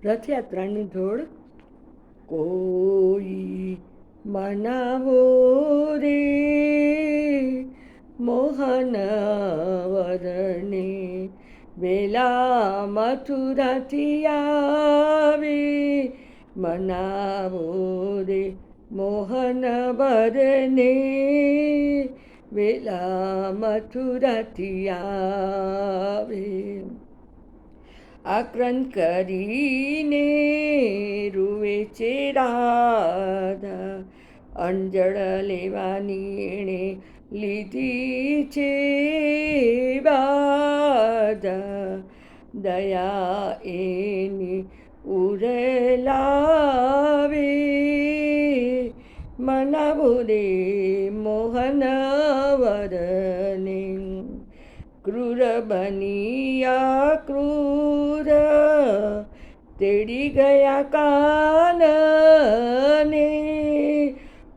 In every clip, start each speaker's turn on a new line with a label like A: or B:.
A: રથયાત્રાની ધોળ. કોઈ મનાવો રે મોહન વરને, વેલા મથુરાથી આવે. મનાવો રે મોહન વરને, વેલા મથુરાથી આવે. આક્રંદ કરીને રૂવે છે રાધા, અંજળ લેવાની એણે લીધી છે બાધા. દયા એની ઉરલાવે, મનાવો રે મોહન વરને. ક્રૂર બનિયા ક્રૂર તેડી ગયા કાનને,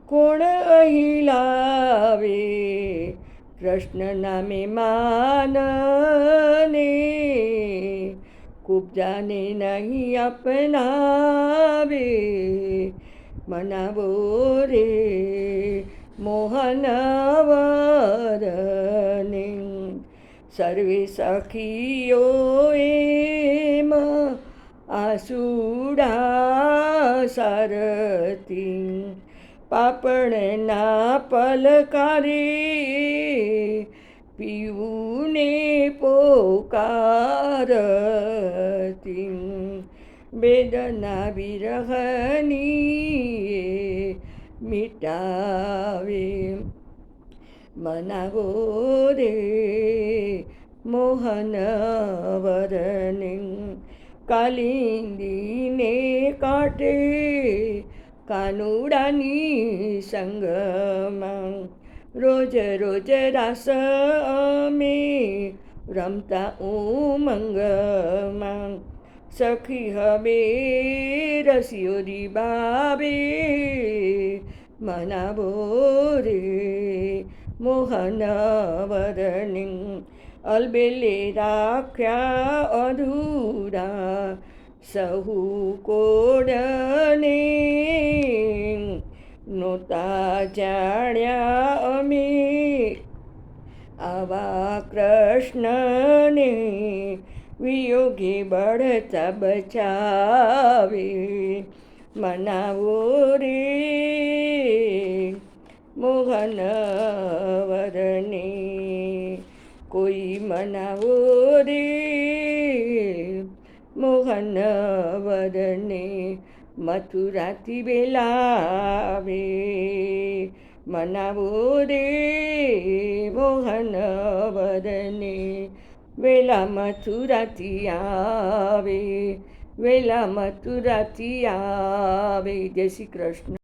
A: કોણ અહીં લાવે કૃષ્ણ નામે માનને. કુબ્જાને નહીં અપનાવે, મનાવો રે મોહન વરને. સર્વે સખીઓ એમ આસુડા સારતી, પાપણના પલકારે પીવુને પોકારતી. વેદના વિરહની મિટાવે, મનાવો રે મોહન વરને. કાલિંદીને કાંઠે કાનુડાની સંગમાં, રોજ રોજ રાસ અમે રમતા ઉમંગમાં. સખી હવે રસિયો રીબાવે, મનાવો રે મોહન વરને. અલબેલે રાખ્યા અધૂરા સહુ કોડને, નહોતા જાણ્યા અમે આવા કૃષ્ણને. વિયોગે બળતા બચાવે, મનાવો રે મોહન વરને. કોઈ મનાવો રે મોહન વરને, મથુરાથી વેલાવે. મનાવો રે મોહન વરને, વેલા મથુરાથી આવે. વેલા મથુરાથી આવે. જય શ્રી કૃષ્ણ.